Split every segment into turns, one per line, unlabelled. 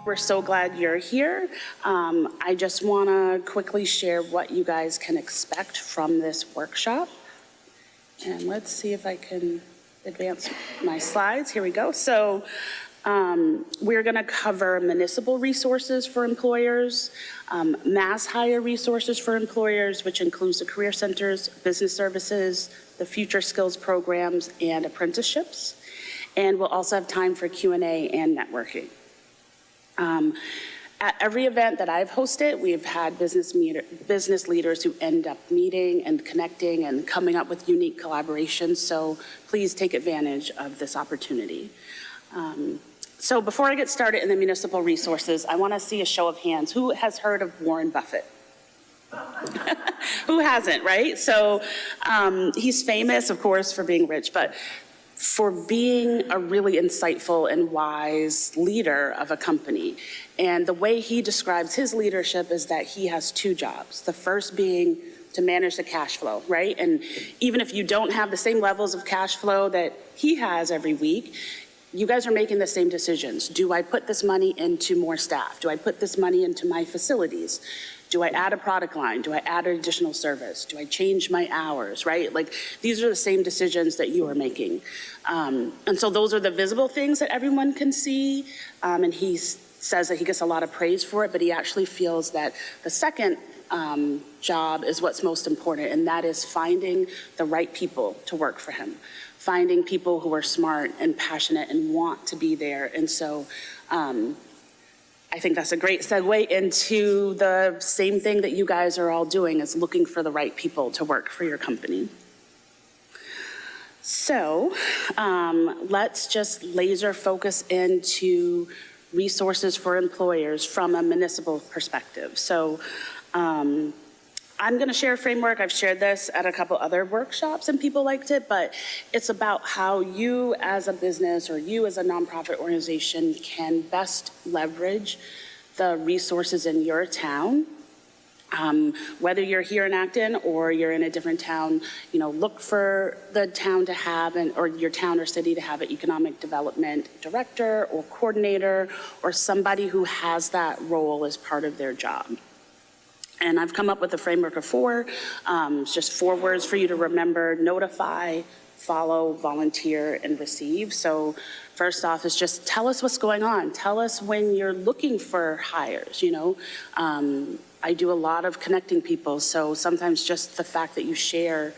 We're so glad you're here. I just want to quickly share what you guys can expect from this workshop. And let's see if I can advance my slides. Here we go. So we're going to cover municipal resources for employers, MassHire resources for employers, which includes the career centers, business services, the future skills programs, and apprenticeships. And we'll also have time for Q&A and networking. At every event that I've hosted, we've had business leaders who end up meeting and connecting and coming up with unique collaborations. So please take advantage of this opportunity. So before I get started in the municipal resources, I want to see a show of hands. Who has heard of Warren Buffett? Who hasn't, right? So he's famous, of course, for being rich, but for being a really insightful and wise leader of a company. And the way he describes his leadership is that he has two jobs. The first being to manage the cash flow, right? And even if you don't have the same levels of cash flow that he has every week, you guys are making the same decisions. Do I put this money into more staff? Do I put this money into my facilities? Do I add a product line? Do I add an additional service? Do I change my hours, right? Like, these are the same decisions that you are making. And so those are the visible things that everyone can see. And he says that he gets a lot of praise for it, but he actually feels that the second job is what's most important, and that is finding the right people to work for him. Finding people who are smart and passionate and want to be there. And so I think that's a great segue into the same thing that you guys are all doing, is looking for the right people to work for your company. So let's just laser focus into resources for employers from a municipal perspective. So I'm going to share a framework. I've shared this at a couple other workshops and people liked it, but it's about how you as a business or you as a nonprofit organization can best leverage the resources in your town. Whether you're here in Acton or you're in a different town, you know, look for the town to have, or your town or city to have an economic development director or coordinator or somebody who has that role as part of their job. And I've come up with a framework of four. It's just 4 words for you to remember: notify, follow, volunteer, and receive. So first off is just tell us what's going on. Tell us when you're looking for hires, you know. I do a lot of connecting people, so sometimes just the fact that you share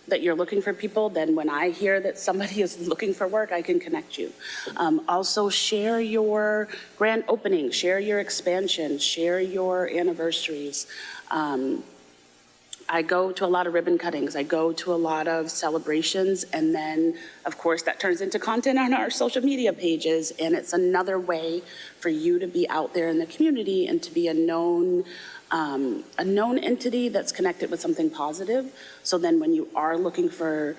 that you're looking for people, then when I hear that somebody is looking for work, I can connect you. Also share your grand opening, share your expansion, share your anniversaries. I go to a lot of ribbon cuttings, I go to a lot of celebrations, and then of course that turns into content on our social media pages, and it's another way for you to be out there in the community and to be a known entity that's connected with something positive. So then when you are looking for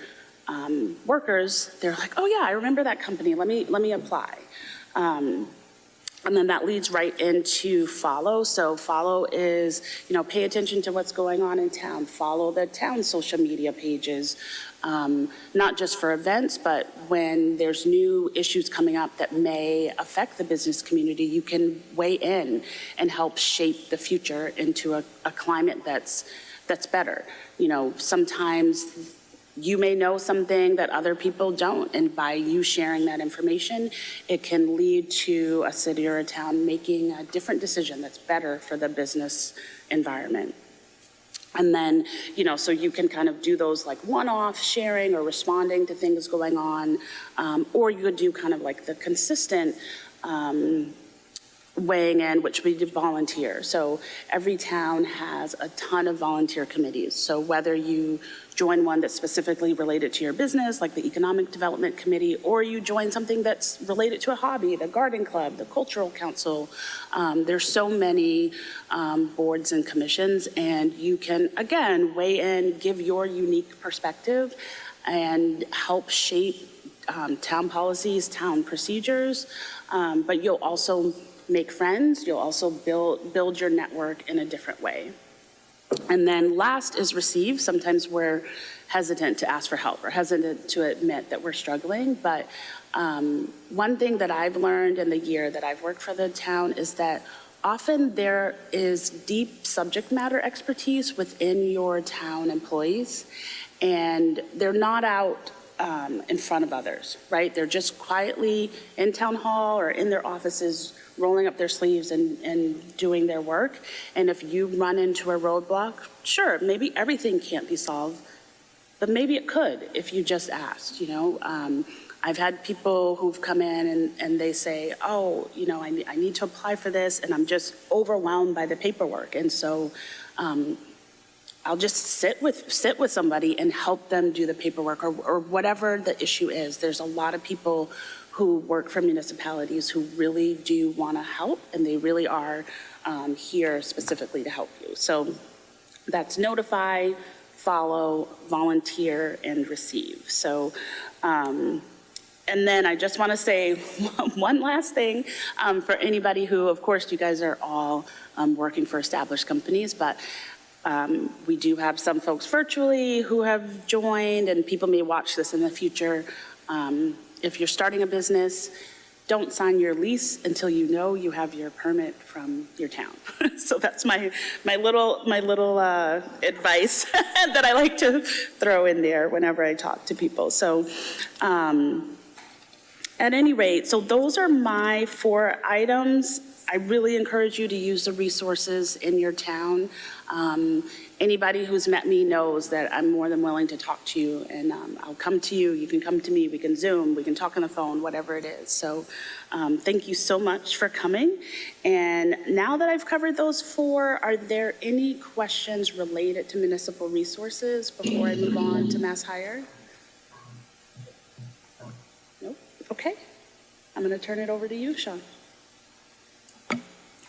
workers, they're like, oh yeah, I remember that company, let me apply. And then that leads right into follow. So follow is, you know, pay attention to what's going on in town. Follow the town's social media pages, not just for events, but when there's new issues coming up that may affect the business community, you can weigh in and help shape the future into a climate that's better. You know, sometimes you may know something that other people don't, and by you sharing that information, it can lead to a city or a town making a different decision that's better for the business environment. And then, you know, so you can kind of do those like one-off sharing or responding to things going on, or you could do kind of like the consistent weighing in, which we do volunteer. So every town has a ton of volunteer committees. So whether you join one that's specifically related to your business, like the Economic Development Committee, or you join something that's related to a hobby, the Garden Club, the Cultural Council, there's so many boards and commissions, and you can, again, weigh in, give your unique perspective, and help shape town policies, town procedures, but you'll also make friends, you'll also build your network in a different way. And then last is receive. Sometimes we're hesitant to ask for help or hesitant to admit that we're struggling. But one thing that I've learned in the year that I've worked for the town is that often there is deep subject matter expertise within your town employees, and they're not out in front of others, right? They're just quietly in town hall or in their offices rolling up their sleeves and doing their work. And if you run into a roadblock, sure, maybe everything can't be solved, but maybe it could if you just asked, you know. I've had people who've come in and they say, oh, you know, I need to apply for this and I'm just overwhelmed by the paperwork. And so I'll just sit with somebody and help them do the paperwork or whatever the issue is. There's a lot of people who work for municipalities who really do want to help, and they really are here specifically to help you. So that's notify, follow, volunteer, and receive. So, and then I just want to say one last thing for anybody who, of course, you guys are all working for established companies, but we do have some folks virtually who have joined, and people may watch this in the future. If you're starting a business, don't sign your lease until you know you have your permit from your town. So that's my little advice that I like to throw in there whenever I talk to people. So at any rate, so those are my 4 items. I really encourage you to use the resources in your town. Anybody who's met me knows that I'm more than willing to talk to you, and I'll come to you, you can come to me, we can Zoom, we can talk on the phone, whatever it is. So thank you so much for coming. And now that I've covered those 4, are there any questions related to municipal resources before I move on to MassHire? Nope, okay. I'm gonna turn it over to you, Sean.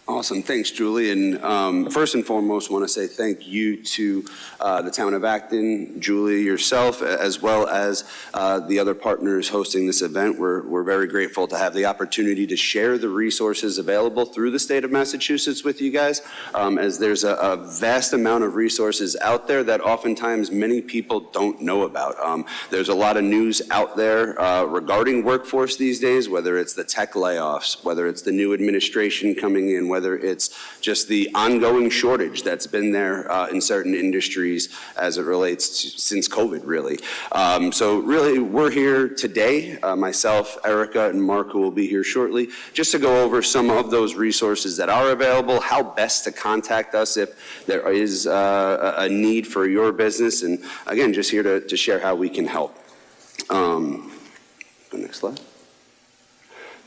Awesome, thanks, Julie. And first and foremost, want to say thank you to the town of Acton, Julie, yourself, as well as the other partners hosting this event. We're very grateful to have the opportunity to share the resources available through the state of Massachusetts with you guys, as there's a vast amount of resources out there that oftentimes many people don't know about. There's a lot of news out there regarding workforce these days, whether it's the tech layoffs, whether it's the new administration coming in, whether it's just the ongoing shortage that's been there in certain industries as it relates to since COVID, really. So really, we're here today, myself, Erica, and Mark, who will be here shortly, just to go over some of those resources that are available, how best to contact us if there is a need for your business, and again, just here to share how we can help. Next slide.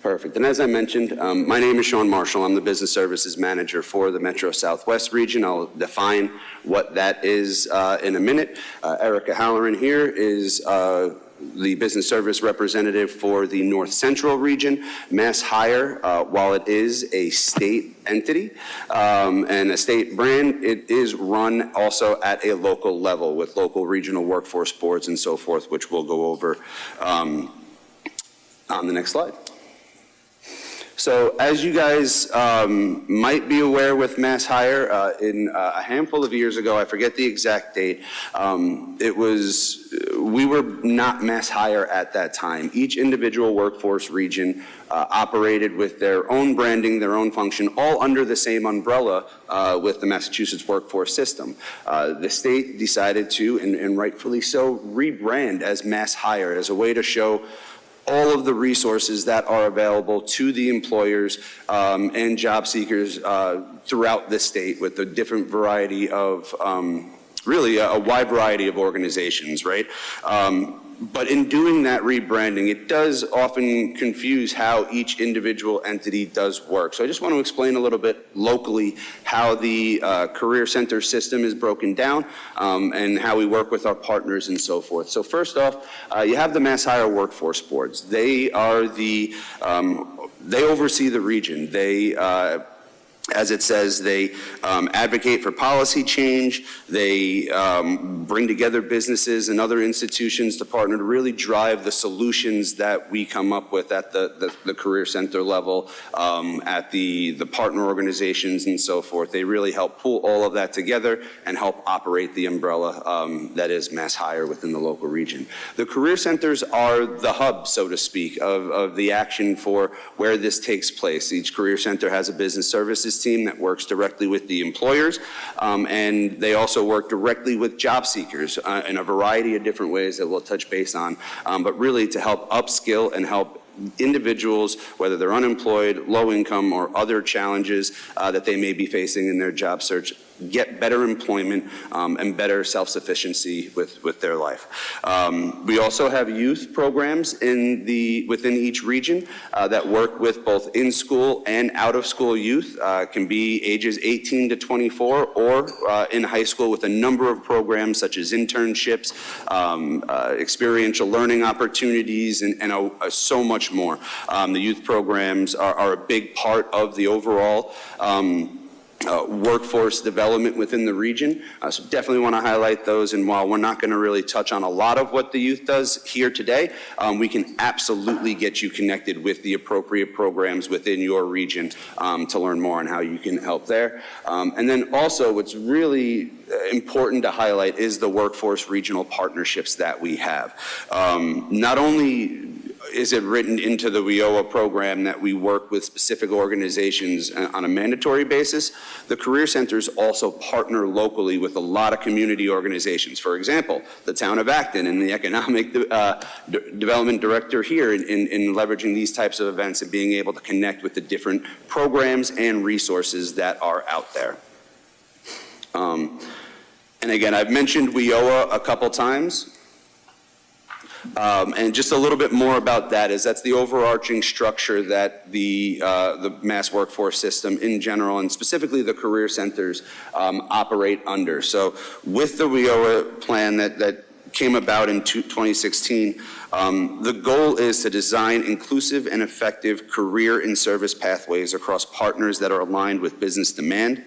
Perfect. And as I mentioned, my name is Sean Marshall. I'm the Business Services Manager for the Metro Southwest region. I'll define what that is in a minute. Erica Halloran here is the Business Service Representative for the North Central region. MassHire, while it is a state entity and a state brand, it is run also at a local level with local regional workforce boards and so forth, which we'll go over on the next slide. So as you guys might be aware with MassHire, in a handful of years ago, I forget the exact date, we were not MassHire at that time. Each individual workforce region operated with their own branding, their own function, all under the same umbrella with the Massachusetts workforce system. The state decided to, and rightfully so, rebrand as MassHire as a way to show all of the resources that are available to the employers and job seekers throughout the state with a different variety of, really a wide variety of organizations, right? But in doing that rebranding, it does often confuse how each individual entity does work. So I just want to explain a little bit locally how the Career Center system is broken down and how we work with our partners and so forth. So first off, you have the MassHire workforce boards. They are the, they oversee the region. They As it says, they advocate for policy change. They bring together businesses and other institutions to partner to really drive the solutions that we come up with at the Career Center level, at the partner organizations and so forth. They really help pull all of that together and help operate the umbrella that is MassHire within the local region. The Career Centers are the hub, so to speak, of the action for where this takes place. Each Career Center has a business services team that works directly with the employers, and they also work directly with job seekers in a variety of different ways that we'll touch base on, but really to help upskill and help individuals, whether they're unemployed, low income, or other challenges that they may be facing in their job search, get better employment and better self-sufficiency with their life. We also have youth programs within each region that work with both in-school and out-of-school youth. Can be ages 18 to 24 or in high school with a number of programs such as internships, experiential learning opportunities, and so much more. The youth programs are a big part of the overall workforce development within the region. So definitely want to highlight those. And while we're not going to really touch on a lot of what the youth does here today, we can absolutely get you connected with the appropriate programs within your region to learn more on how you can help there. And then also what's really important to highlight is the workforce regional partnerships that we have. Not only is it written into the WIOA program that we work with specific organizations on a mandatory basis, the Career Centers also partner locally with a lot of community organizations. For example, the town of Acton and the economic development director here in leveraging these types of events and being able to connect with the different programs and resources that are out there. And again, I've mentioned WIOA a couple times. And just a little bit more about that is that's the overarching structure that the mass workforce system in general and specifically the Career Centers operate under. So with the WIOA plan that came about in 2016, the goal is to design inclusive and effective career and service pathways across partners that are aligned with business demand,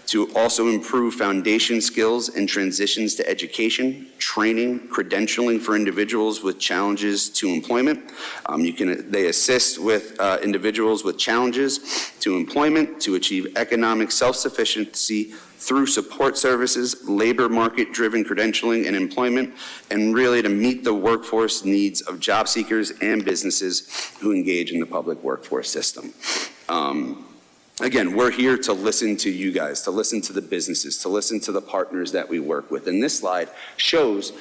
to also improve foundation skills and transitions to education, training, credentialing for individuals with challenges to employment. They assist with individuals with challenges to employment to achieve economic self-sufficiency through support services, labor market-driven credentialing and employment, and really to meet the workforce needs of job seekers and businesses who engage in the public workforce system. Again, we're here to listen to you guys, to listen to the businesses, to listen to the partners that we work with. And this slide shows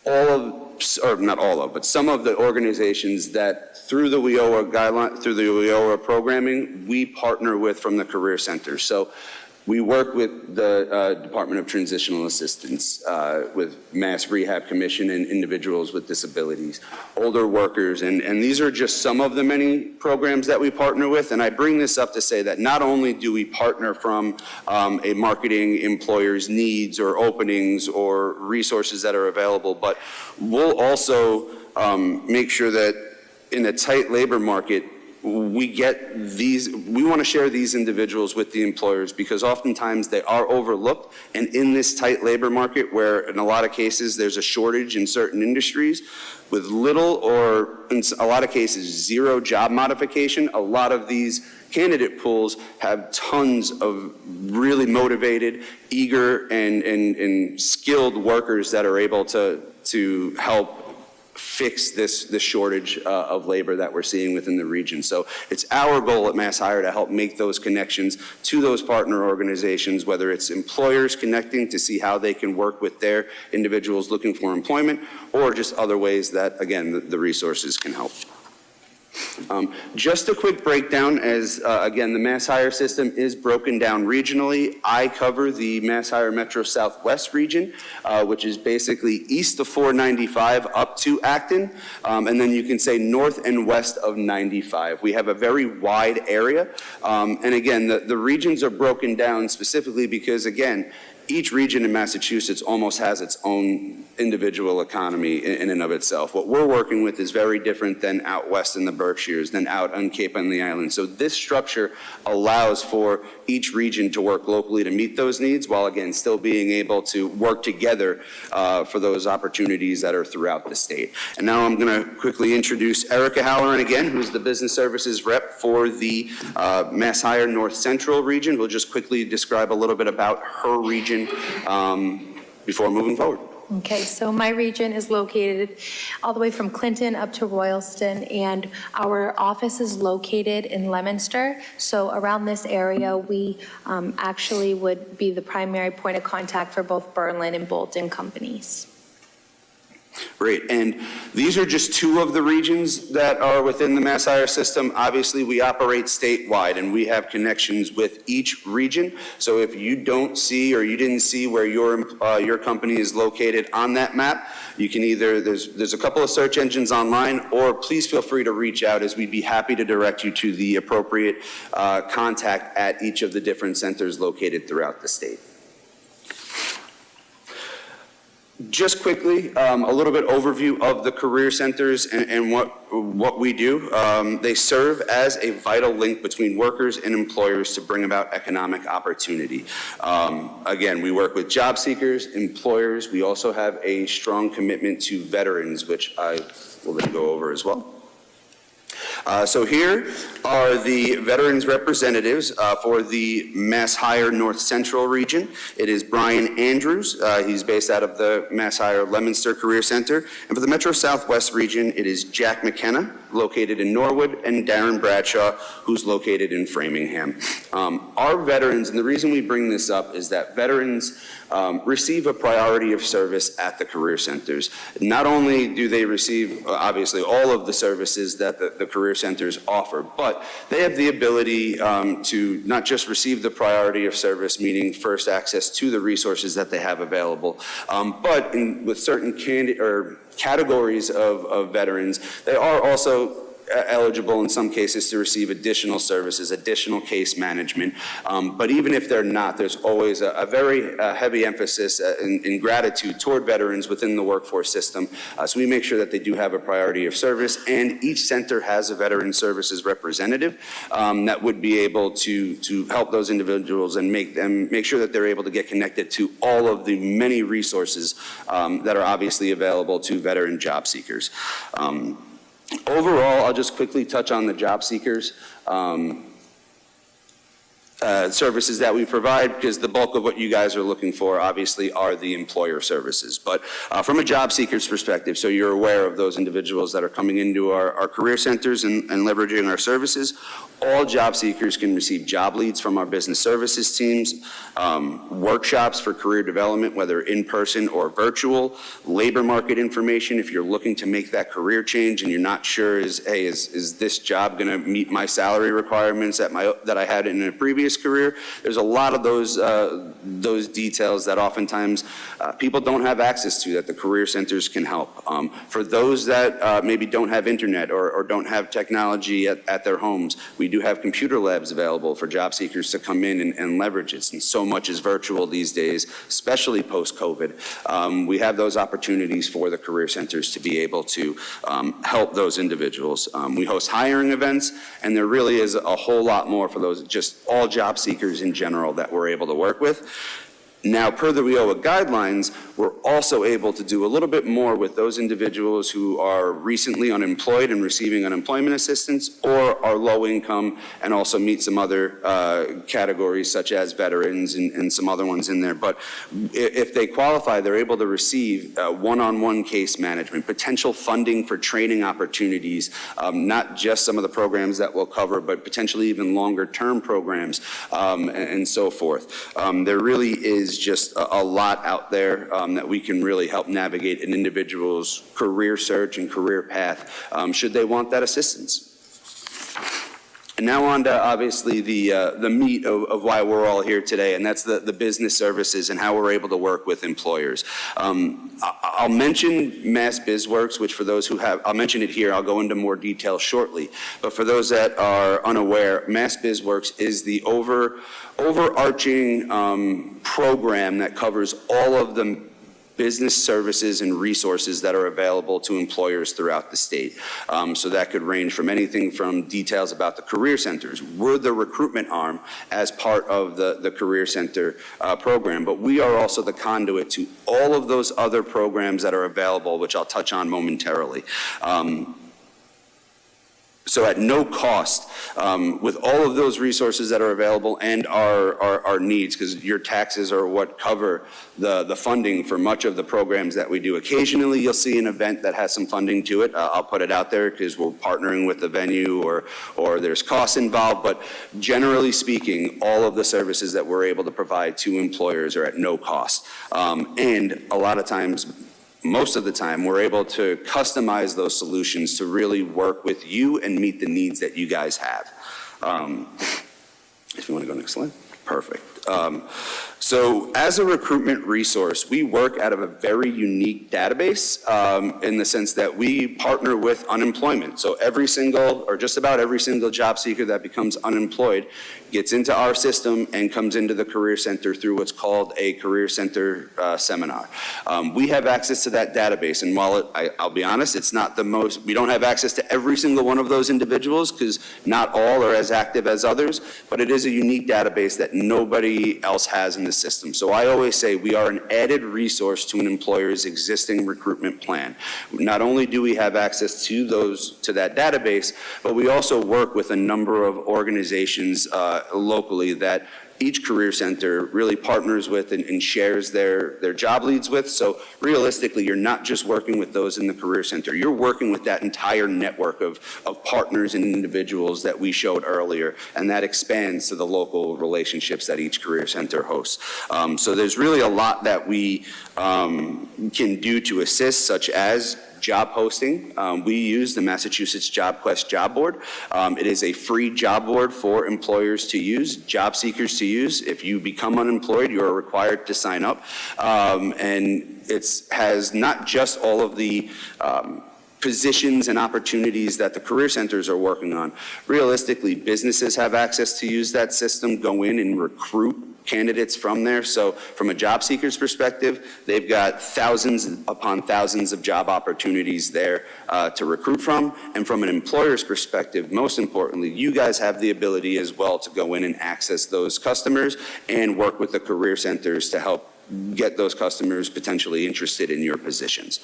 but some of the organizations that through the WIOA guideline, through the WIOA programming, we partner with from the Career Center. So we work with the Department of Transitional Assistance, with Mass Rehab Commission and individuals with disabilities, older workers, and these are just some of the many programs that we partner with. And I bring this up to say that not only do we partner from a marketing employer's needs or openings or resources that are available, but we'll also make sure that in a tight labor market, we want to share these individuals with the employers because oftentimes they are overlooked, and in this tight labor market where in a lot of cases there's a shortage in certain industries with little or in a lot of cases zero job modification, a lot of these candidate pools have tons of really motivated, eager, and skilled workers that are able to help fix this shortage of labor that we're seeing within the region. So it's our goal at MassHire to help make those connections to those partner organizations, whether it's employers connecting to see how they can work with their individuals looking for employment, or just other ways that, again, the resources can help. Just a quick breakdown as, again, the MassHire system is broken down regionally. I cover the MassHire Metro Southwest region, which is basically east of 495 up to Acton, and then you can say north and west of 95. We have a very wide area, and again, the regions are broken down specifically because, again, each region in Massachusetts almost has its own individual economy in and of itself. What we're working with is very different than out west in the Berkshires, than out on Cape and the Island. So this structure allows for each region to work locally to meet those needs, while again still being able to work together for those opportunities that are throughout the state. And now I'm going to quickly introduce Erica Halloran again, who's the business services rep for the MassHire North Central region. We'll just quickly describe a little bit about her region before moving forward.
Okay, so my region is located all the way from Clinton up to Royalston, and our office is located in Leominster. So around this area, we actually would be the primary point of contact for both Berlin and Bolton companies.
Great, and these are just two of the regions that are within the MassHire system. Obviously, we operate statewide, and we have connections with each region. So if you don't see, or you didn't see where your company is located on that map, you can either, there's a couple of search engines online, or please feel free to reach out, as we'd be happy to direct you to the appropriate contact at each of the different centers located throughout the state. Just quickly, a little bit overview of the career centers and what we do. They serve as a vital link between workers and employers to bring about economic opportunity. Again, we work with job seekers, employers. We also have a strong commitment to veterans, which I will then go over as well. So here are the veterans representatives for the MassHire North Central region. It is Brian Andrews. He's based out of the MassHire Leominster Career Center. And for the Metro Southwest region, it is Jack McKenna, located in Norwood, and Darren Bradshaw, who's located in Framingham. Our veterans, and the reason we bring this up is that veterans receive a priority of service at the career centers. Not only do they receive, obviously, all of the services that the career centers offer, but they have the ability to not just receive the priority of service, meaning first access to the resources that they have available, but with certain categories of veterans, they are also eligible in some cases to receive additional services, additional case management. But even if they're not, there's always a very heavy emphasis in gratitude toward veterans within the workforce system. So we make sure that they do have a priority of service, and each center has a veteran services representative that would be able to help those individuals and make sure that they're able to get connected to all of the many resources that are obviously available to veteran job seekers. Overall, I'll just quickly touch on the job seekers services that we provide, because the bulk of what you guys are looking for obviously are the employer services. But from a job seeker's perspective, so you're aware of those individuals that are coming into our career centers and leveraging our services, all job seekers can receive job leads from our business services teams, workshops for career development, whether in person or virtual, labor market information if you're looking to make that career change and you're not sure is this job going to meet my salary requirements that I had in a previous career. There's a lot of those details that oftentimes people don't have access to, that the career centers can help. For those that maybe don't have internet or don't have technology at their homes, we do have computer labs available for job seekers to come in and leverage it. And so much is virtual these days, especially post-COVID. We have those opportunities for the career centers to be able to help those individuals. We host hiring events, and there really is a whole lot more for those, just all job seekers in general, that we're able to work with. Now, per the WIOA guidelines, we're also able to do a little bit more with those individuals who are recently unemployed and receiving unemployment assistance, or are low income and also meet some other categories such as veterans and some other ones in there. But if they qualify, they're able to receive one-on-one case management, potential funding for training opportunities, not just some of the programs that we'll cover, but potentially even longer term programs and so forth. There really is just a lot out there that we can really help navigate an individual's career search and career path should they want that assistance. And now on to obviously the meat of why we're all here today, and that's the business services and how we're able to work with employers. I'll mention Mass BizWorks, which for those who have, I'll mention it here, I'll go into more detail shortly. But for those that are unaware, Mass BizWorks is the overarching program that covers all of the business services and resources that are available to employers throughout the state. So that could range from anything from details about the career centers. We're the recruitment arm as part of the Career Center program, but we are also the conduit to all of those other programs that are available, which I'll touch on momentarily. So at no cost, with all of those resources that are available and our needs, because your taxes are what cover the funding for much of the programs that we do. Occasionally, you'll see an event that has some funding to it. I'll put it out there because we're partnering with the venue or there's costs involved, but generally speaking, all of the services that we're able to provide to employers are at no cost. And a lot of times, most of the time, we're able to customize those solutions to really work with you and meet the needs that you guys have. If you want to go next slide. Perfect. So as a recruitment resource, we work out of a very unique database in the sense that we partner with unemployment. So every single, or just about every single job seeker that becomes unemployed gets into our system and comes into the Career Center through what's called a Career Center seminar. We have access to that database, and while I'll be honest, it's not the most, we don't have access to every single one of those individuals because not all are as active as others, but it is a unique database that nobody else has in the system. So I always say we are an added resource to an employer's existing recruitment plan. Not only do we have access to that database, but we also work with a number of organizations locally that each career center really partners with and shares their job leads with. So realistically, you're not just working with those in the career center, you're working with that entire network of partners and individuals that we showed earlier, and that expands to the local relationships that each career center hosts. So there's really a lot that we can do to assist, such as job posting. We use the Massachusetts Job Quest job board. It is a free job board for employers to use, job seekers to use. If you become unemployed, you are required to sign up. And it has not just all of the positions and opportunities that the career centers are working on. Realistically, businesses have access to use that system, go in and recruit candidates from there. So from a job seeker's perspective, they've got thousands upon thousands of job opportunities there to recruit from. And from an employer's perspective, most importantly, you guys have the ability as well to go in and access those customers and work with the career centers to help get those customers potentially interested in your positions.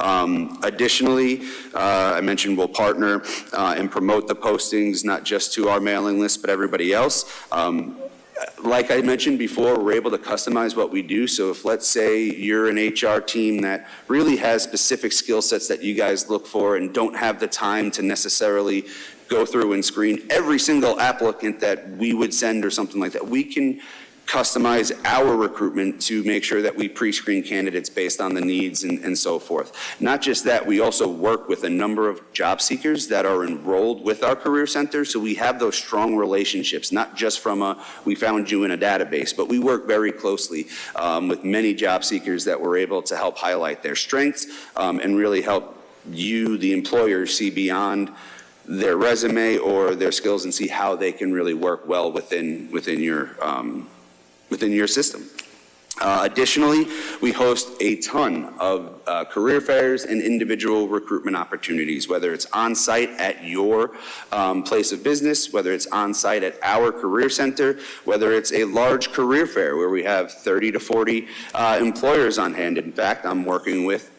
Additionally, I mentioned we'll partner and promote the postings, not just to our mailing list, but everybody else. Like I mentioned before, we're able to customize what we do. So if, let's say, you're an HR team that really has specific skill sets that you guys look for and don't have the time to necessarily go through and screen every single applicant that we would send or something like that, we can customize our recruitment to make sure that we pre-screen candidates based on the needs and so forth. Not just that, we also work with a number of job seekers that are enrolled with our career center, so we have those strong relationships, not just from we found you in a database, but we work very closely with many job seekers that we're able to help highlight their strengths and really help you, the employer, see beyond their resume or their skills and see how they can really work well within your system. Additionally, we host a ton of career fairs and individual recruitment opportunities, whether it's on-site at your place of business, whether it's on-site at our career center, whether it's a large career fair where we have 30 to 40 employers on hand. In fact, I'm working with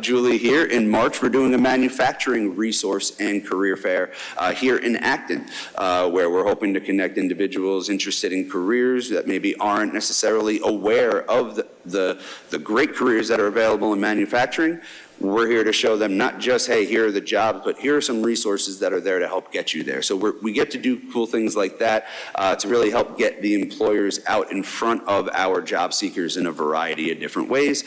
Julie here. In March, we're doing a manufacturing resource and career fair here in Acton, where we're hoping to connect individuals interested in careers that maybe aren't necessarily aware of the great careers that are available in manufacturing. We're here to show them not just, hey, here are the jobs, but here are some resources that are there to help get you there. So we get to do cool things like that to really help get the employers out in front of our job seekers in a variety of different ways.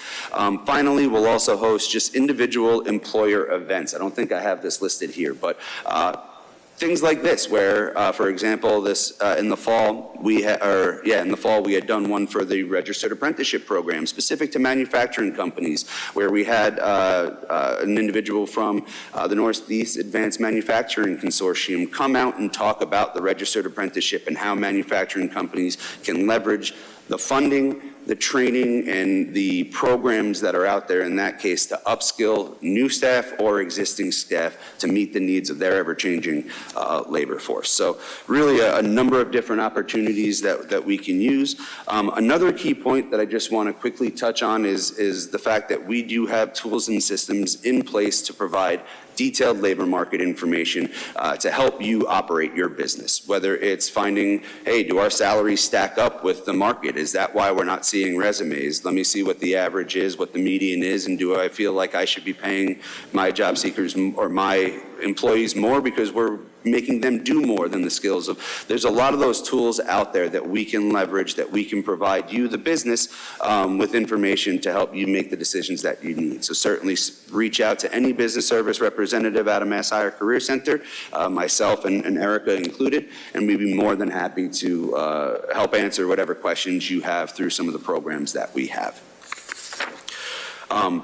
Finally, we'll also host just individual employer events. I don't think I have this listed here, but things like this, where, for example, in the fall we had done one for the registered apprenticeship program specific to manufacturing companies, where we had an individual from the Northeast Advanced Manufacturing Consortium come out and talk about the registered apprenticeship and how manufacturing companies can leverage the funding, the training, and the programs that are out there in that case to upskill new staff or existing staff to meet the needs of their ever-changing labor force. So really a number of different opportunities that we can use. Another key point that I just want to quickly touch on is the fact that we do have tools and systems in place to provide detailed labor market information to help you operate your business, whether it's finding, hey, do our salaries stack up with the market? Is that why we're not seeing resumes? Let me see what the average is, what the median is, and do I feel like I should be paying my job seekers or my employees more because we're making them do more than the skills of. There's a lot of those tools out there that we can leverage, that we can provide you, the business, with information to help you make the decisions that you need. So certainly reach out to any business service representative out of MassHire Career Center, myself and Erica included, and we'd be more than happy to help answer whatever questions you have through some of the programs that we have.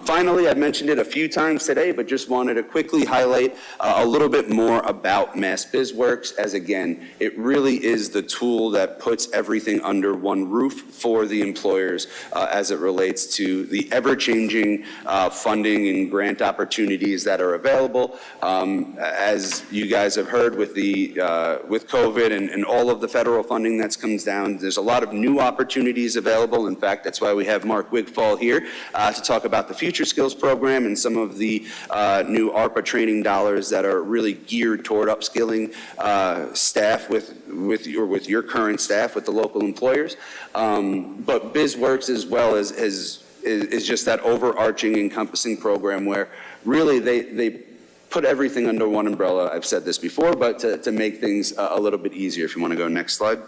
Finally, I've mentioned it a few times today, but just wanted to quickly highlight a little bit more about MassBizWorks, as again, it really is the tool that puts everything under one roof for the employers as it relates to the ever-changing funding and grant opportunities that are available. As you guys have heard with COVID and all of the federal funding that's comes down, there's a lot of new opportunities available. In fact, that's why we have Mark Wigfall here to talk about the Future Skills Program and some of the new ARPA training dollars that are really geared toward upskilling staff with your current staff, with the local employers. But BizWorks as well is just that overarching, encompassing program where really they put everything under one umbrella. I've said this before, but to make things a little bit easier. If you want to go next slide.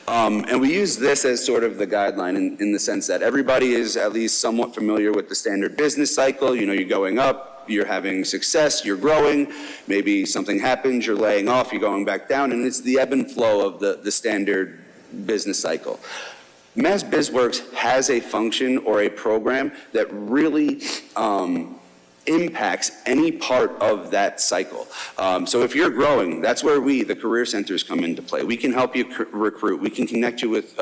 And we use this as sort of the guideline in the sense that everybody is at least somewhat familiar with the standard business cycle. You know, you're going up, you're having success, you're growing, maybe something happens, you're laying off, you're going back down, and it's the ebb and flow of the standard business cycle. MassBizWorks has a function or a program that really impacts any part of that cycle. So if you're growing, that's where we, the career centers, come into play. We can help you recruit. We can connect you with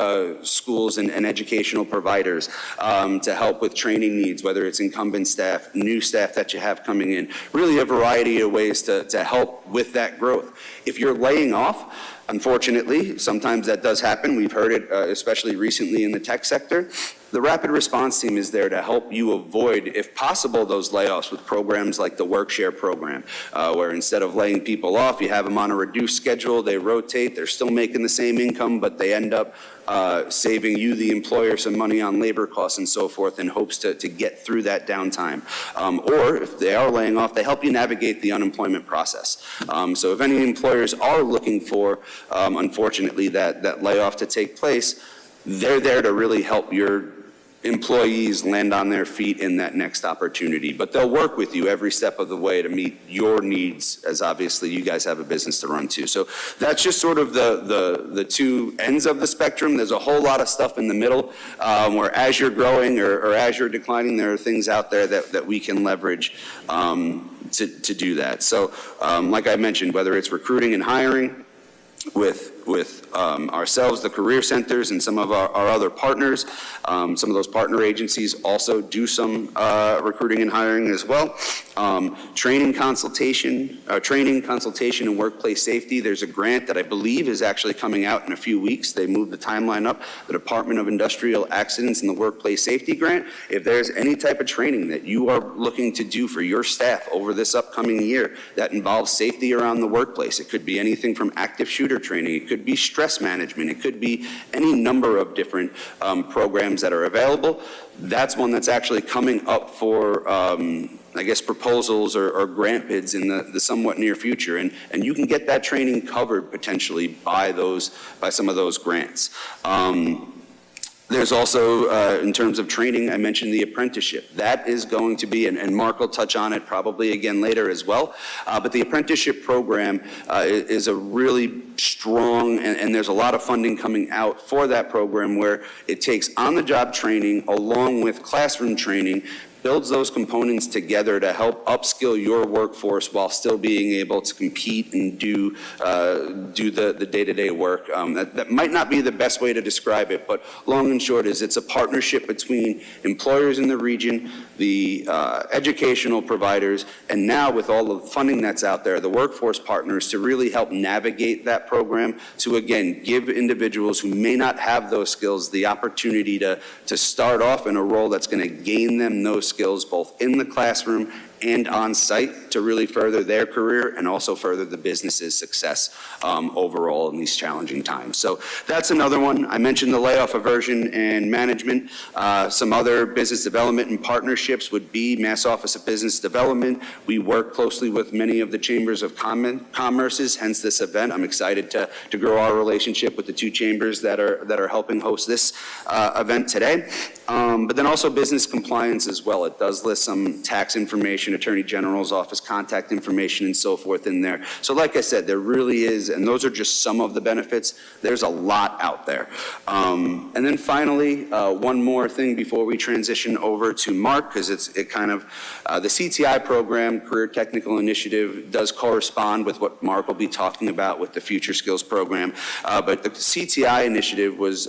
schools and educational providers to help with training needs, whether it's incumbent staff, new staff that you have coming in, really a variety of ways to help with that growth. If you're laying off, unfortunately, sometimes that does happen. We've heard it, especially recently in the tech sector. The rapid response team is there to help you avoid, if possible, those layoffs with programs like the WorkShare program, where instead of laying people off, you have them on a reduced schedule, they rotate, they're still making the same income, but they end up saving you, the employer, some money on labor costs and so forth in hopes to get through that downtime. Or if they are laying off, they help you navigate the unemployment process. So if any employers are looking for, unfortunately, that layoff to take place, they're there to really help your employees land on their feet in that next opportunity. But they'll work with you every step of the way to meet your needs, as obviously you guys have a business to run too. So that's just sort of the two ends of the spectrum. There's a whole lot of stuff in the middle where as you're growing or as you're declining, there are things out there that we can leverage to do that. So like I mentioned, whether it's recruiting and hiring, with ourselves, the career centers, and some of our other partners. Some of those partner agencies also do some recruiting and hiring as well. Training, consultation, and workplace safety. There's a grant that I believe is actually coming out in a few weeks. They moved the timeline up. The Department of Industrial Accidents and the Workplace Safety Grant. If there's any type of training that you are looking to do for your staff over this upcoming year that involves safety around the workplace, it could be anything from active shooter training, it could be stress management, it could be any number of different programs that are available. That's one that's actually coming up for I guess proposals or grant bids in the somewhat near future, and you can get that training covered potentially by some of those grants. There's also, in terms of training, I mentioned the apprenticeship. That is going to be, and Mark will touch on it probably again later as well, but the apprenticeship program is a really strong, and there's a lot of funding coming out for that program where it takes on-the-job training along with classroom training, builds those components together to help upskill your workforce while still being able to compete and do the day-to-day work. That might not be the best way to describe it, but long and short is it's a partnership between employers in the region, the educational providers, and now with all the funding that's out there, the workforce partners to really help navigate that program to, again, give individuals who may not have those skills the opportunity to start off in a role that's going to gain them those skills both in the classroom and on site to really further their career and also further the business's success overall in these challenging times. So that's another one. I mentioned the layoff aversion and management. Some other business development and partnerships would be Mass Office of Business Development. We work closely with many of the chambers of commerces, hence this event. I'm excited to grow our relationship with the two chambers that are helping host this event today. But then also business compliance as well. It does list some tax information, Attorney General's office contact information and so forth in there. So like I said, there really is, and those are just some of the benefits. There's a lot out there. And then finally, one more thing before we transition over to Mark, because the CTI program, Career Technical Initiative, does correspond with what Mark will be talking about with the Future Skills program. But the CTI initiative was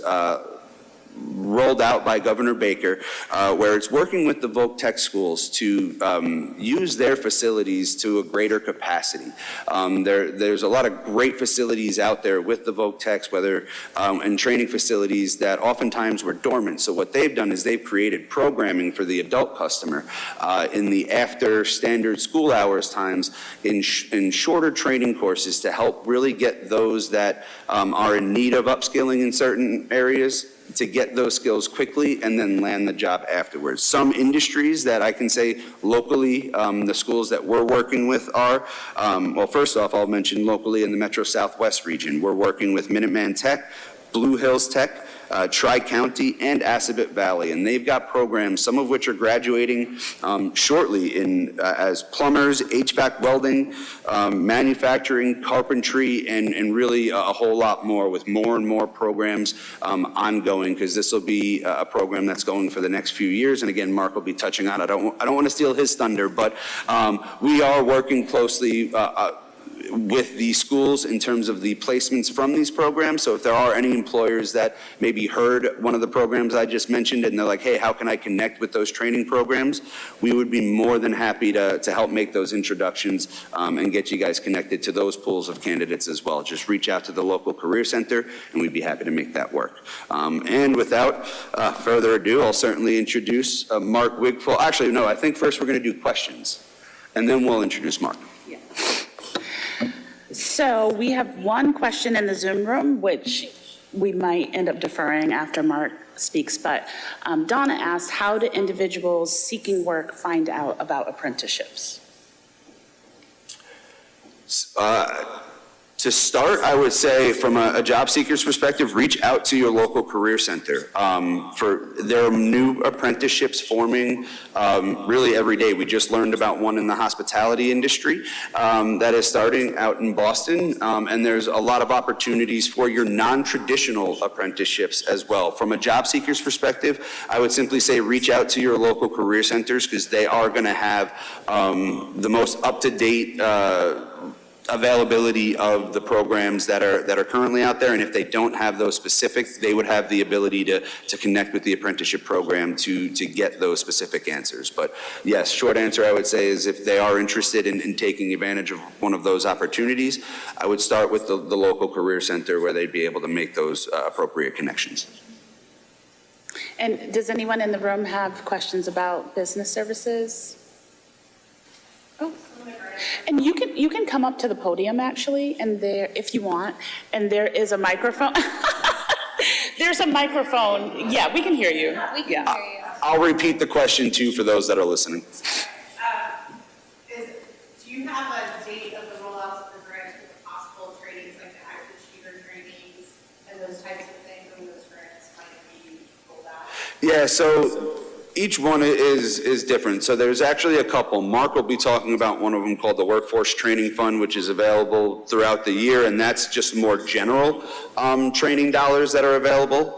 rolled out by Governor Baker, where it's working with the Voc Tech schools to use their facilities to a greater capacity. There's a lot of great facilities out there with the Voc Techs, whether and training facilities that oftentimes were dormant. So what they've done is they've created programming for the adult customer in the after standard school hours times in shorter training courses to help really get those that are in need of upskilling in certain areas to get those skills quickly and then land the job afterwards. Some industries that I can say locally, the schools that we're working with are, well, first off, I'll mention locally in the Metro Southwest region, we're working with Minuteman Tech, Blue Hills Tech, Tri-County, and Assabet Valley, and they've got programs, some of which are graduating shortly as plumbers, HVAC welding, manufacturing, carpentry, and really a whole lot more, with more and more programs ongoing, because this will be a program that's going for the next few years. And again, Mark will be touching on it. I don't want to steal his thunder, but we are working closely with the schools in terms of the placements from these programs. So if there are any employers that maybe heard one of the programs I just mentioned and they're like, hey, how can I connect with those training programs? We would be more than happy to help make those introductions and get you guys connected to those pools of candidates as well. Just reach out to the local career center and we'd be happy to make that work. And without further ado, I'll certainly introduce Mark Wigfall. Actually, no, I think first we're going to do questions and then we'll introduce Mark.
Yeah. So we have one question in the Zoom room, which we might end up deferring after Mark speaks, but Donna asked, how do individuals seeking work find out about apprenticeships?
To start, I would say from a job seeker's perspective, reach out to your local career center. There are new apprenticeships forming really every day. We just learned about one in the hospitality industry that is starting out in Boston, and there's a lot of opportunities for your non-traditional apprenticeships as well. From a job seeker's perspective, I would simply say reach out to your local career centers because they are going to have the most up-to-date availability of the programs that are currently out there, and if they don't have those specific, they would have the ability to connect with the apprenticeship program to get those specific answers. But yes, short answer I would say is if they are interested in taking advantage of one of those opportunities, I would start with the local career center where they'd be able to make those appropriate connections.
And does anyone in the room have questions about business services? Oh. And you can come up to the podium actually, and there, if you want, and there is a microphone. There's a microphone. Yeah, we can hear you.
We can hear you.
I'll repeat the question too for those that are listening.
Do you have a date of the rollouts of the grants with the possible trainings like the Acton trainings and those types of things when those grants might be
Yeah, so each one is different. So there's actually a couple. Mark will be talking about one of them called the Workforce Training Fund, which is available throughout the year, and that's just more general training dollars that are available.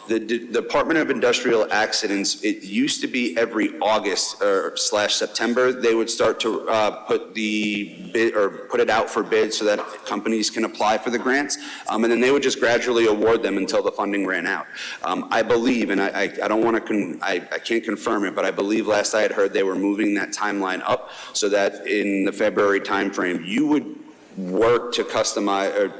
The Department of Industrial Accidents, it used to be every August or / September, they would start to put the bid or put it out for bid so that companies can apply for the grants, and then they would just gradually award them until the funding ran out. I believe, and I don't want to, I can't confirm it, but I believe last I had heard they were moving that timeline up so that in the February timeframe, you would work to customize, or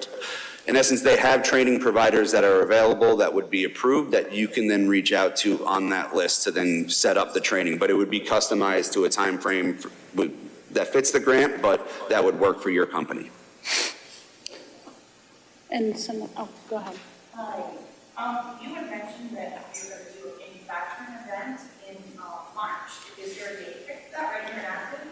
in essence, they have training providers that are available that would be approved that you can then reach out to on that list to then set up the training, but it would be customized to a timeframe that fits the grant, but that would work for your company.
And someone, oh, go ahead.
You had mentioned that you're going to do a manufacturing event in March. Is there a date for that right here in Acton?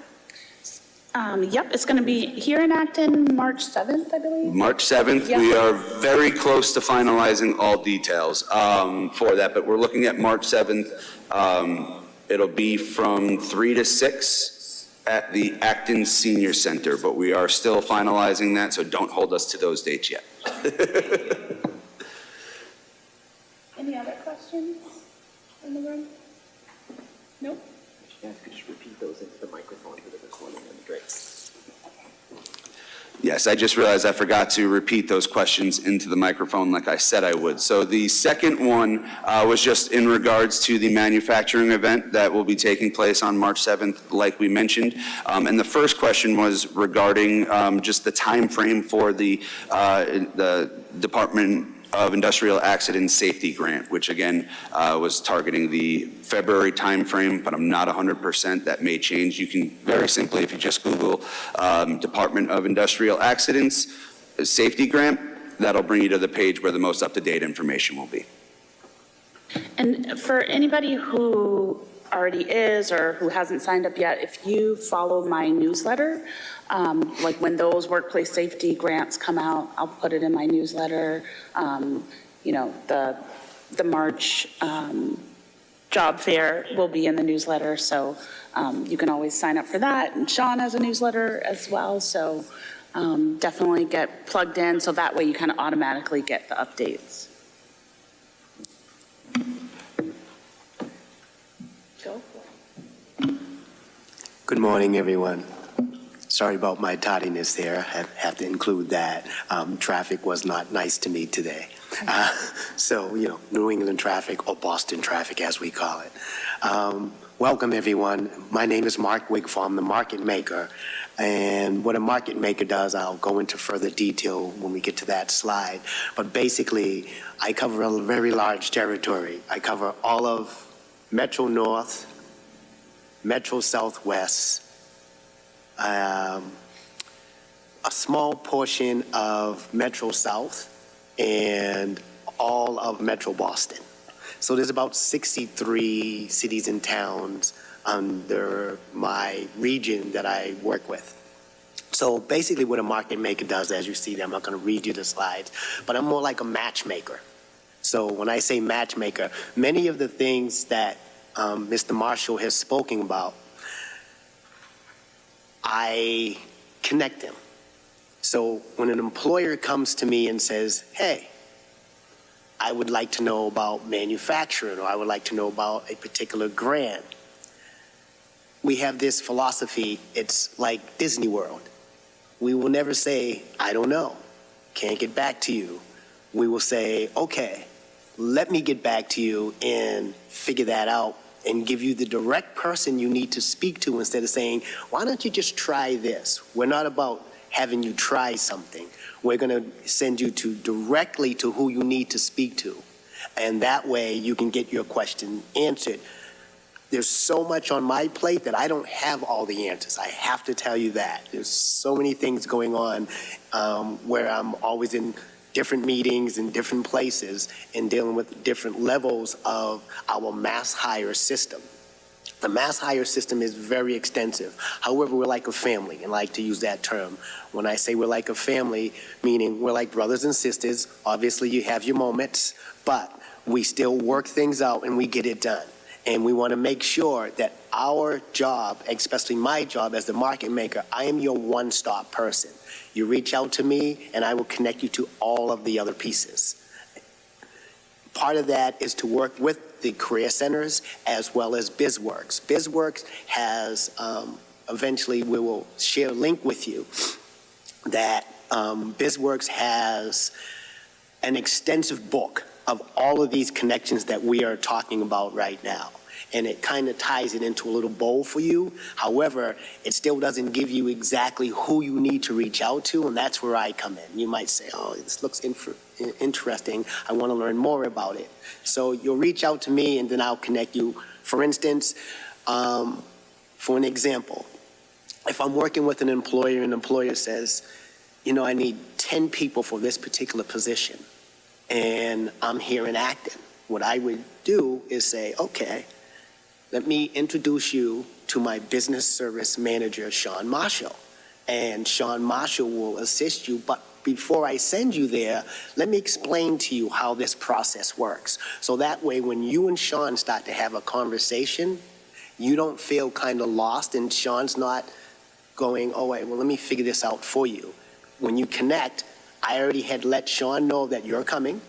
Yep, it's going to be here in Acton, March 7th, I believe.
March 7th,
Yep.
we are very close to finalizing all details for that, but we're looking at March 7th. It'll be from 3 to 6 at the Acton Senior Center, but we are still finalizing that, so don't hold us to those dates yet.
Any other questions in the room? Nope.
You guys could just repeat those into the microphone for the recording, that'd be great.
Yes, I just realized I forgot to repeat those questions into the microphone like I said I would. So the second one was just in regards to the manufacturing event that will be taking place on March 7th, like we mentioned. And the first question was regarding just the time frame for the Department of Industrial Accident Safety Grant, which again was targeting the February timeframe, but I'm not 100%. That may change. You can very simply, if you just Google Department of Industrial Accidents Safety Grant, that'll bring you to the page where the most up-to-date information will be.
And for anybody who already is or who hasn't signed up yet, if you follow my newsletter, like when those workplace safety grants come out, I'll put it in my newsletter. You know, the March job fair will be in the newsletter, so you can always sign up for that. And Sean has a newsletter as well, so definitely get plugged in, so that way you kind of automatically get the updates. Go for it.
Good morning, everyone. Sorry about my tardiness there. I have to include that. Traffic was not nice to me today. So, you know, New England traffic, or Boston traffic as we call it. Welcome, everyone. My name is Mark Wigfall. I'm the market maker. And what a market maker does, I'll go into further detail when we get to that slide. But basically, I cover a very large territory. I cover all of Metro North, Metro Southwest, a small portion of Metro South, and all of Metro Boston. So there's about 63 cities and towns under my region that I work with. So basically what a market maker does, as you see there, I'm not going to read you the slides, but I'm more like a matchmaker. So when I say matchmaker, many of the things that Mr. Marshall has spoken about, I connect them. So when an employer comes to me and says, hey, I would like to know about manufacturing, or I would like to know about a particular grant, we have this philosophy, it's like Disney World. We will never say, I don't know, can't get back to you. We will say, okay, let me get back to you and figure that out and give you the direct person you need to speak to, instead of saying, why don't you just try this? We're not about having you try something. We're going to send you directly to who you need to speak to. And that way you can get your question answered. There's so much on my plate that I don't have all the answers. I have to tell you that. There's so many things going on where I'm always in different meetings in different places and dealing with different levels of our MassHire system. The MassHire system is very extensive. However, we're like a family, and I like to use that term. When I say we're like a family, meaning we're like brothers and sisters. Obviously, you have your moments, but we still work things out and we get it done. And we want to make sure that our job, especially my job as the market maker, I am your one-stop person. You reach out to me and I will connect you to all of the other pieces. Part of that is to work with the career centers as well as BizWorks. BizWorks has, eventually we will share a link with you, that BizWorks has an extensive book of all of these connections that we are talking about right now. And it kind of ties it into a little bowl for you. However, it still doesn't give you exactly who you need to reach out to, and that's where I come in. You might say, oh, this looks interesting. I want to learn more about it. So you'll reach out to me, and then I'll connect you. For instance, for an example, if I'm working with an employer and the employer says, you know, I need 10 people for this particular position, and I'm here in Acton, what I would do is say, okay, let me introduce you to my business service manager, Sean Marshall. And Sean Marshall will assist you, but before I send you there, let me explain to you how this process works. So that way, when you and Sean start to have a conversation, you don't feel kind of lost and Sean's not going, oh, wait, well, let me figure this out for you. When you connect, I already had let Sean know that you're coming.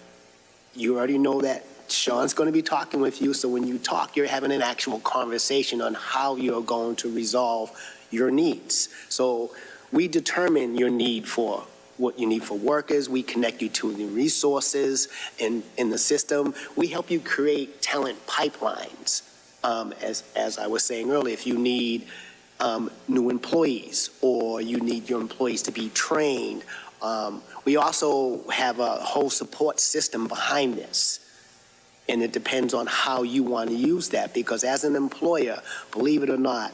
You already know that Sean's going to be talking with you, so when you talk, you're having an actual conversation on how you're going to resolve your needs. So we determine your need for what you need for workers. We connect you to the resources in the system. We help you create talent pipelines. As I was saying earlier, if you need new employees or you need your employees to be trained, we also have a whole support system behind this. And it depends on how you want to use that, because as an employer, believe it or not,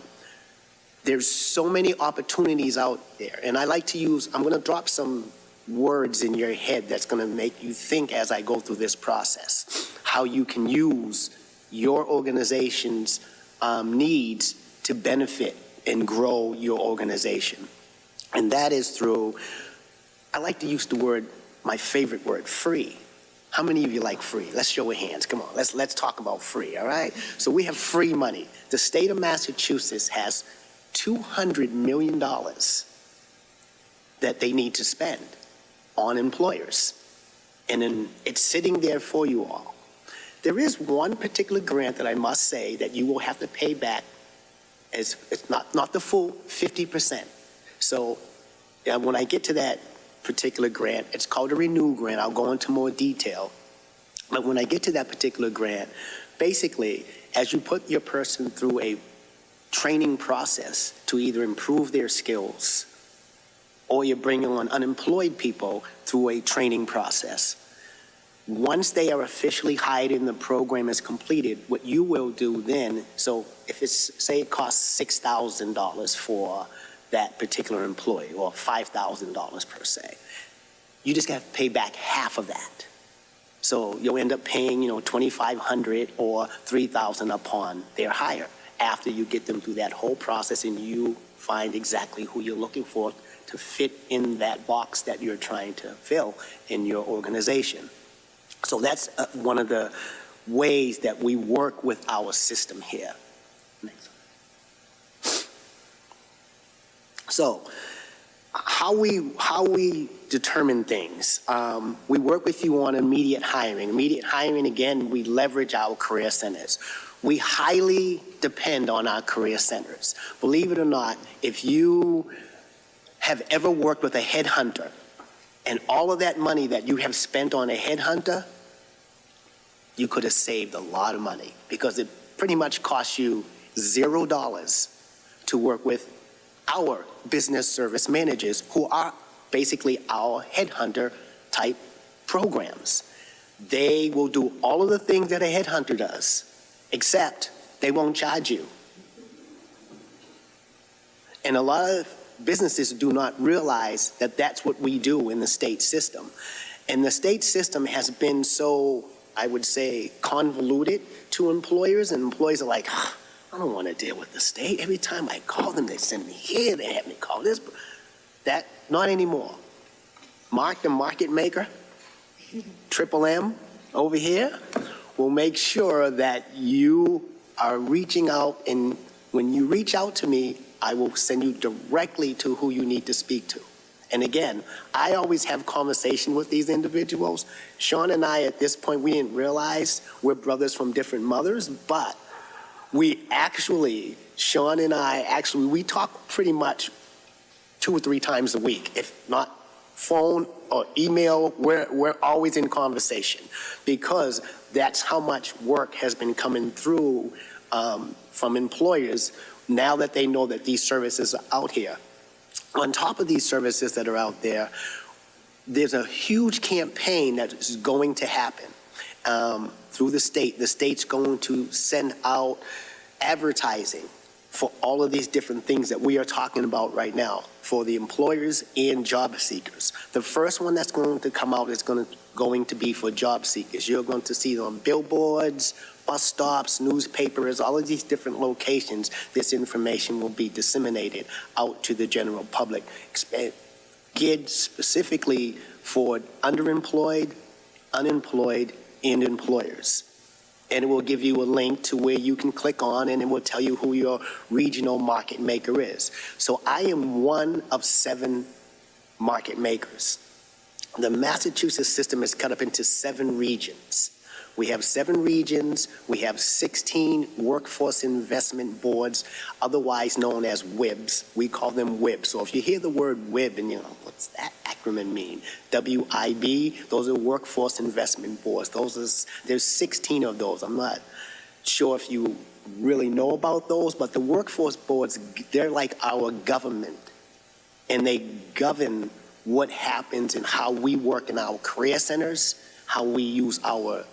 there's so many opportunities out there. And I like to use, I'm going to drop some words in your head that's going to make you think as I go through this process, how you can use your organization's needs to benefit and grow your organization. And that is through, I like to use the word, my favorite word, free. How many of you like free? Let's show of hands. Come on, let's talk about free, all right? So we have free money. The state of Massachusetts has $200 million that they need to spend on employers. And then it's sitting there for you all. There is one particular grant that I must say that you will have to pay back. It's not the full 50%. So when I get to that particular grant, it's called a renew grant. I'll go into more detail. But when I get to that particular grant, basically, as you put your person through a training process to either improve their skills, or you're bringing on unemployed people through a training process, once they are officially hired and the program is completed, what you will do then, so if it's, say it costs $6,000 for that particular employee, or $5,000 per se, you just got to pay back half of that. So you'll end up paying, $2,500 or $3,000 upon their hire after you get them through that whole process and you find exactly who you're looking for to fit in that box that you're trying to fill in your organization. So that's one of the ways that we work with our system here. Next. So how we determine things. We work with you on immediate hiring. Immediate hiring, again, we leverage our career centers. We highly depend on our career centers. Believe it or not, if you have ever worked with a headhunter and all of that money that you have spent on a headhunter, you could have saved a lot of money, because it pretty much costs you $0 to work with our business service managers, who are basically our headhunter type programs. They will do all of the things that a headhunter does, except they won't charge you. And a lot of businesses do not realize that that's what we do in the state system. And the state system has been so, I would say, convoluted to employers, and employees are like, I don't want to deal with the state. Every time I call them, they send me here, they have me call this. That, not anymore. Mark, the market maker, Triple M over here, will make sure that you are reaching out, and when you reach out to me, I will send you directly to who you need to speak to. And again, I always have conversation with these individuals. Sean and I, at this point, we didn't realize we're brothers from different mothers, but Sean and I, we talk pretty much 2 or 3 times a week, if not phone or email. We're always in conversation because that's how much work has been coming through from employers now that they know that these services are out here. On top of these services that are out there, there's a huge campaign that is going to happen through the state. The state's going to send out advertising for all of these different things that we are talking about right now for the employers and job seekers. The first one that's going to come out is going to be for job seekers. You're going to see it on billboards, bus stops, newspapers, all of these different locations. This information will be disseminated out to the general public, geared specifically for underemployed, unemployed, and employers. And it will give you a link to where you can click on, and it will tell you who your regional market maker is. So I am one of 7 market makers. The Massachusetts system is cut up into 7 regions. We have 7 regions. We have 16 workforce investment boards, otherwise known as WIBs. We call them WIBs. So if you hear the word WIB and you know, what's that acronym mean? WIB, those are workforce investment boards. There's 16 of those. I'm not sure if you really know about those, but the workforce boards, they're like our government, and they govern what happens and how we work in our career centers, how we use our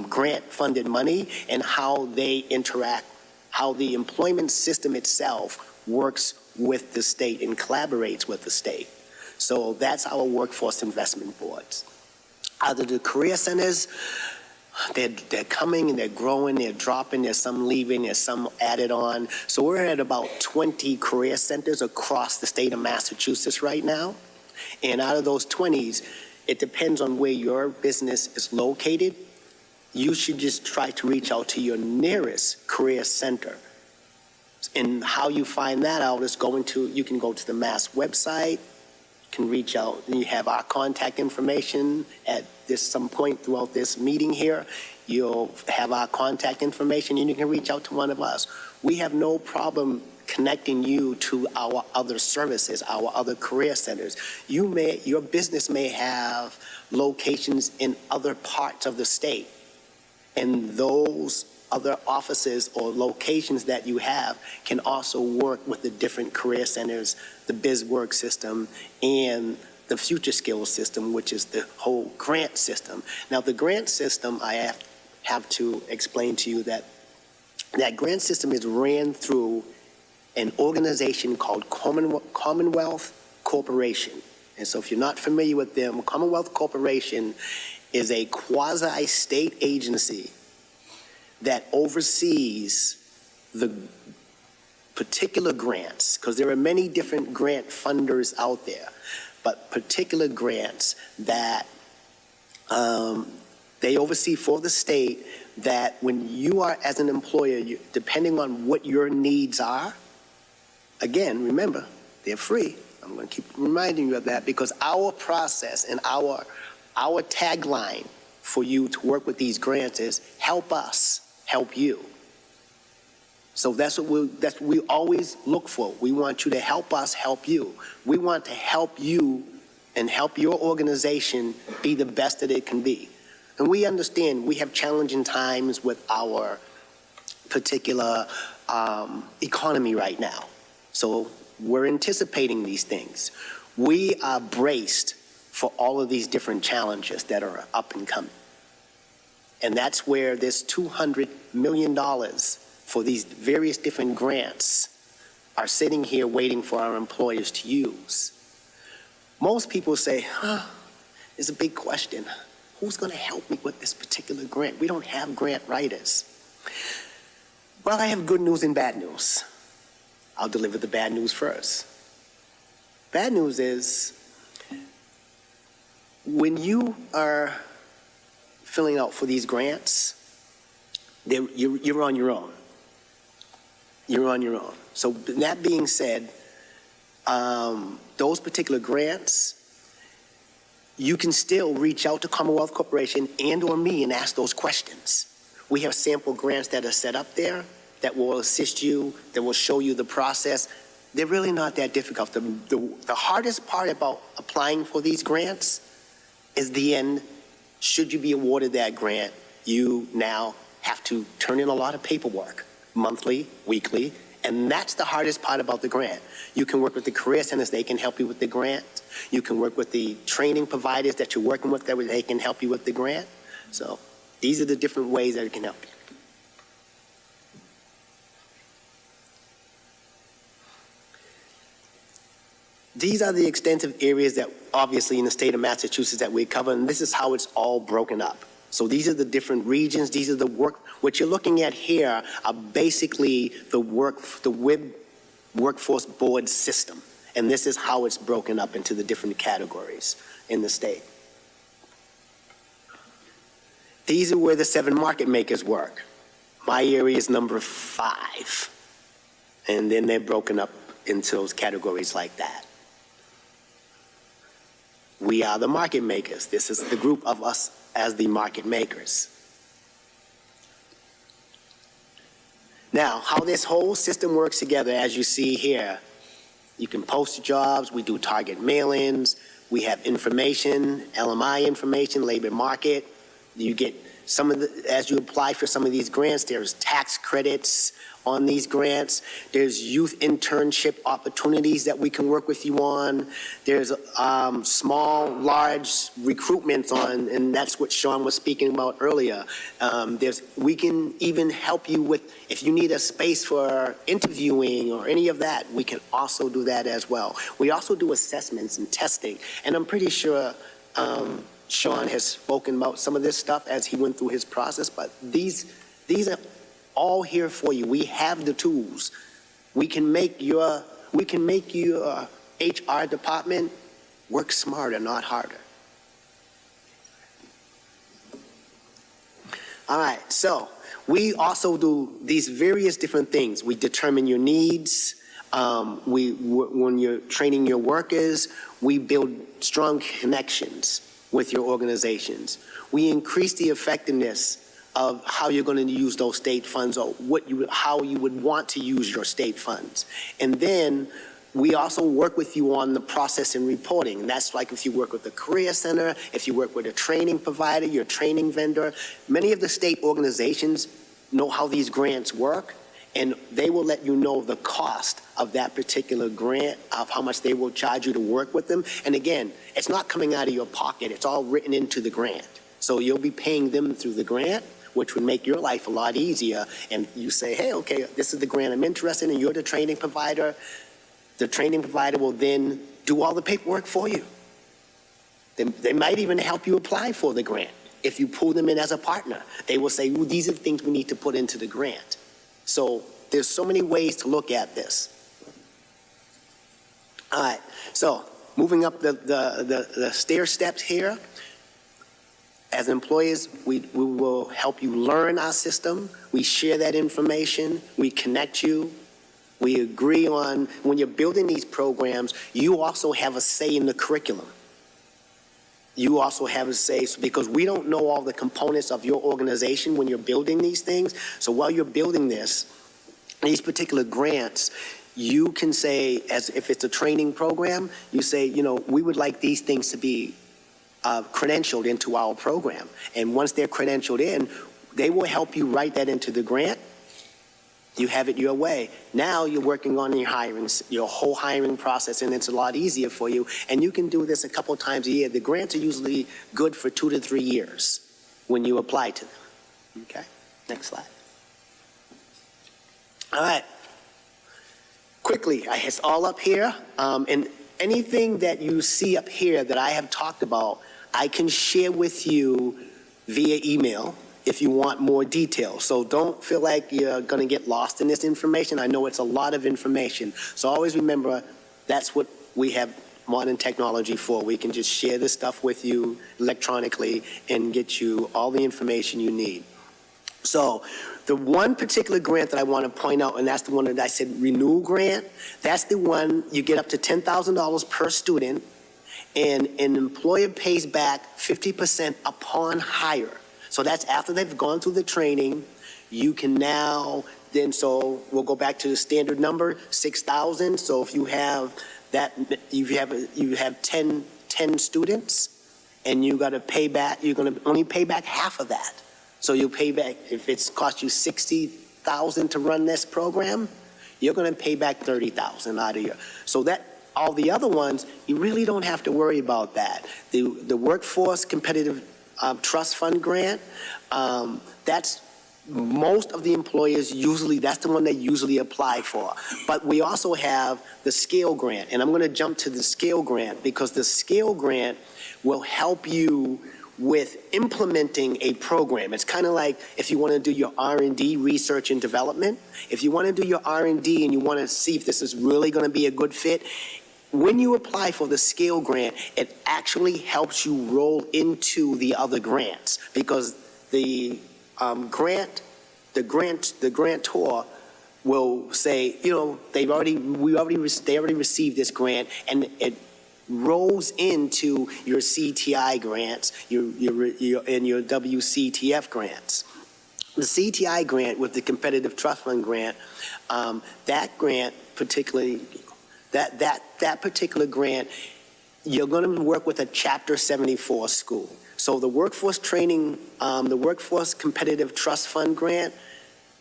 grant-funded money, and how they interact, how the employment system itself works with the state and collaborates with the state. So that's our workforce investment boards. Out of the career centers, they're coming and they're growing, they're dropping, there's some leaving, there's some added on. So we're at about 20 career centers across the state of Massachusetts right now. And out of those 20s, it depends on where your business is located. You should just try to reach out to your nearest career center. And how you find that out is you can go to the Mass website, you can reach out, and you have our contact information at some point throughout this meeting here. You'll have our contact information and you can reach out to one of us. We have no problem connecting you to our other services, our other career centers. Your business may have locations in other parts of the state. And those other offices or locations that you have can also work with the different career centers, the BizWork system, and the Future Skills system, which is the whole grant system. Now, the grant system, I have to explain to you that grant system is ran through an organization called Commonwealth Corporation. And so if you're not familiar with them, Commonwealth Corporation is a quasi-state agency that oversees the particular grants, because there are many different grant funders out there, but particular grants that they oversee for the state, that when you are as an employer, depending on what your needs are, again, remember, they're free. I'm going to keep reminding you of that, because our process and our tagline for you to work with these grants is help us, help you. So that's what we always look for. We want you to help us, help you. We want to help you and help your organization be the best that it can be. And we understand we have challenging times with our particular economy right now. So we're anticipating these things. We are braced for all of these different challenges that are up and coming. And that's where this $200 million for these various different grants are sitting here waiting for our employers to use. Most people say, it's a big question. Who's going to help me with this particular grant? We don't have grant writers. Well, I have good news and bad news. I'll deliver the bad news first. Bad news is, when you are filling out for these grants, You're on your own. You're on your own. So that being said, those particular grants, you can still reach out to Commonwealth Corporation and/or me and ask those questions. We have sample grants that are set up there that will assist you, that will show you the process. They're really not that difficult. The hardest part about applying for these grants is the end. Should you be awarded that grant, you now have to turn in a lot of paperwork, monthly, weekly, and that's the hardest part about the grant. You can work with the career centers, they can help you with the grant. You can work with the training providers that you're working with, that they can help you with the grant. So these are the different ways that it can help you. These are the extensive areas that obviously in the state of Massachusetts that we cover, and this is how it's all broken up. So these are the different regions, these are the what you're looking at here are basically the workforce board system. And this is how it's broken up into the different categories in the state. These are where the 7 market makers work. My area is number 5. And then they're broken up into those categories like that. We are the market makers. This is the group of us as the market makers. Now, how this whole system works together, as you see here, you can post jobs, we do target mail-ins, we have information, LMI information, labor market. You get some of the, as you apply for some of these grants, there's tax credits on these grants. There's youth internship opportunities that we can work with you on. There's small, large recruitments on, and that's what Sean was speaking about earlier. We can even help you with, if you need a space for interviewing or any of that, we can also do that as well. We also do assessments and testing, and I'm pretty sure Sean has spoken about some of this stuff as he went through his process, but these are all here for you. We have the tools. We can make your HR department work smarter, not harder. All right, so we also do these various different things. We determine your needs. When you're training your workers, we build strong connections with your organizations. We increase the effectiveness of how you're going to use those state funds, or how you would want to use your state funds. And then we also work with you on the process and reporting. And that's like if you work with a career center, if you work with a training provider, your training vendor. Many of the state organizations know how these grants work, and they will let you know the cost of that particular grant, of how much they will charge you to work with them. And again, it's not coming out of your pocket, it's all written into the grant. So you'll be paying them through the grant, which would make your life a lot easier. And you say, hey, okay, this is the grant I'm interested in, you're the training provider. The training provider will then do all the paperwork for you. They might even help you apply for the grant. If you pull them in as a partner, they will say, well, these are the things we need to put into the grant. So there's so many ways to look at this. All right, so moving up the stair steps here. As employers, we will help you learn our system. We share that information. We connect you. We agree on, when you're building these programs, you also have a say in the curriculum. You also have a say, because we don't know all the components of your organization when you're building these things. So while you're building these particular grants, you can say, as if it's a training program, you say, we would like these things to be credentialed into our program. And once they're credentialed in, they will help you write that into the grant. You have it your way. Now you're working on your whole hiring process, and it's a lot easier for you. And you can do this a couple times a year. The grants are usually good for 2 to 3 years when you apply to them. Okay, next slide. All right. Quickly, it's all up here. And anything that you see up here that I have talked about, I can share with you via email if you want more details. So don't feel like you're going to get lost in this information. I know it's a lot of information. So always remember, that's what we have modern technology for. We can just share this stuff with you electronically and get you all the information you need. So the one particular grant that I want to point out, and that's the one that I said renewal grant, that's the one you get up to $10,000 per student, and an employer pays back 50% upon hire. So that's after they've gone through the training. You can now, then, so we'll go back to the standard number, 6,000. So if you have that, you have 10 students, and you got to pay back, you're going to only pay back half of that. So you'll pay back, if it's cost you $60,000 to run this program, you're going to pay back $30,000 out of your. So that, all the other ones, you really don't have to worry about that. The Workforce Competitive Trust Fund grant, that's most of the employers usually, that's the one they usually apply for. But we also have the scale grant, and I'm going to jump to the scale grant because the scale grant will help you with implementing a program. It's kind of like if you want to do your R&D, research and development. If you want to do your R&D and you want to see if this is really going to be a good fit, when you apply for the scale grant, it actually helps you roll into the other grants because the grantor will say, you know, they already received this grant, and it rolls into your CTI grants, and your WCTF grants. The CTI grant with the Competitive Trust Fund grant, that grant particularly, that particular grant, you're going to work with a Chapter 74 school. So the workforce training, the Workforce Competitive Trust Fund grant,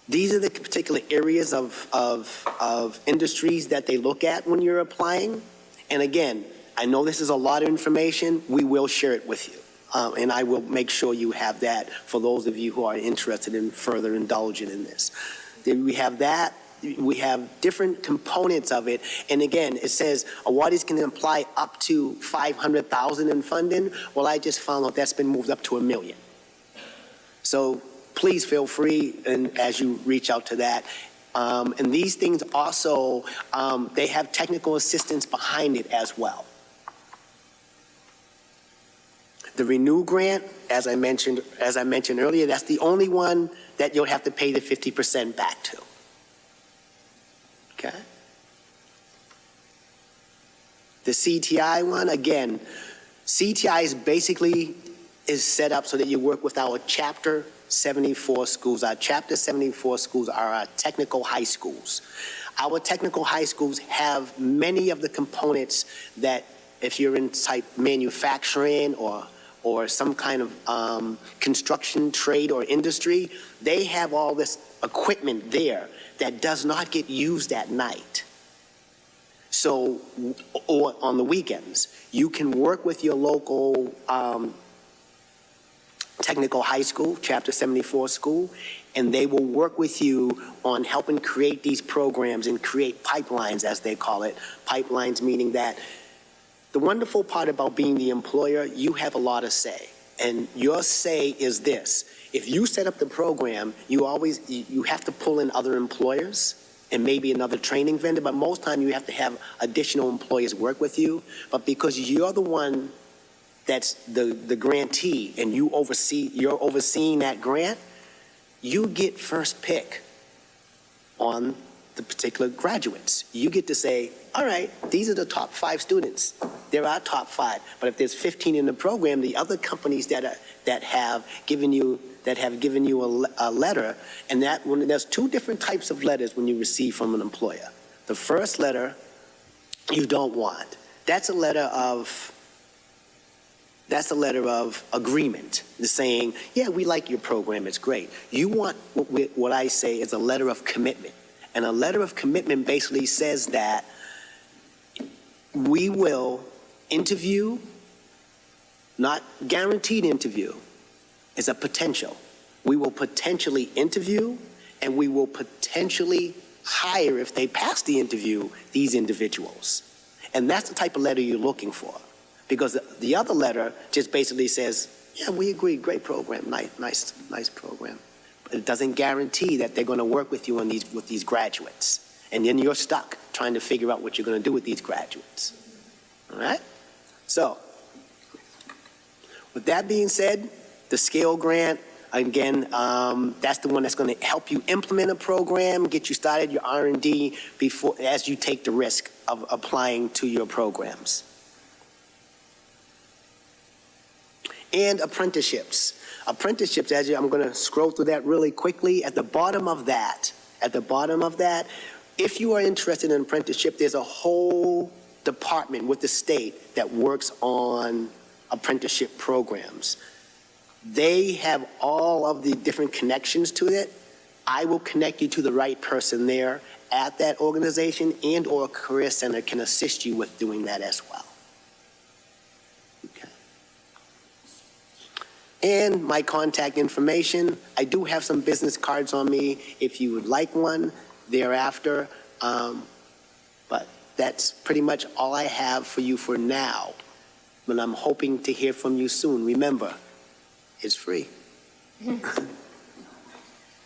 these are the particular areas of industries that they look at when you're applying. And again, I know this is a lot of information. We will share it with you. And I will make sure you have that for those of you who are interested in further indulging in this. Then we have that. We have different components of it. And again, it says awardees can apply up to $500,000 in funding. Well, I just found out that's been moved up to $1 million. So please feel free, and as you reach out to that. And these things also, they have technical assistance behind it as well. The Renew grant, as I mentioned earlier, that's the only one that you'll have to pay the 50% back to. Okay. The CTI one, again, CTI is basically set up so that you work with our Chapter 74 schools. Our Chapter 74 schools are our technical high schools. Our technical high schools have many of the components that if you're in type manufacturing or some kind of construction trade or industry, they have all this equipment there that does not get used at night. So, or on the weekends, you can work with your local technical high school, Chapter 74 school, and they will work with you on helping create these programs and create pipelines, as they call it. Pipelines meaning that the wonderful part about being the employer, you have a lot of say. And your say is this: if you set up the program, you have to pull in other employers and maybe another training vendor, but most time you have to have additional employers work with you. But because you're the one that's the grantee and you're overseeing that grant, you get first pick on the particular graduates. You get to say, all right, these are the top 5 students. They're our top 5. But if there's 15 in the program, the other companies that have given you a letter, and that when there's 2 different types of letters when you receive from an employer. The first letter you don't want. That's a letter of agreement. They're saying, yeah, we like your program, it's great. You want what I say is a letter of commitment. And a letter of commitment basically says that we will interview, not guaranteed interview, is a potential. We will potentially interview, and we will potentially hire, if they pass the interview, these individuals. And that's the type of letter you're looking for. Because the other letter just basically says, yeah, we agree, great program, nice program. But it doesn't guarantee that they're going to work with you on with these graduates. And then you're stuck trying to figure out what you're going to do with these graduates. All right? So, with that being said, the scale grant, Again, that's the one that's going to help you implement a program, get you started, your R&D, as you take the risk of applying to your programs. And apprenticeships. Apprenticeships, I'm going to scroll through that really quickly. At the bottom of that, if you are interested in an apprenticeship, there's a whole department with the state that works on apprenticeship programs. They have all of the different connections to it. I will connect you to the right person there at that organization, and or a career center can assist you with doing that as well. Okay. And my contact information, I do have some business cards on me if you would like one thereafter, but that's pretty much all I have for you for now. But I'm hoping to hear from you soon. Remember, it's free.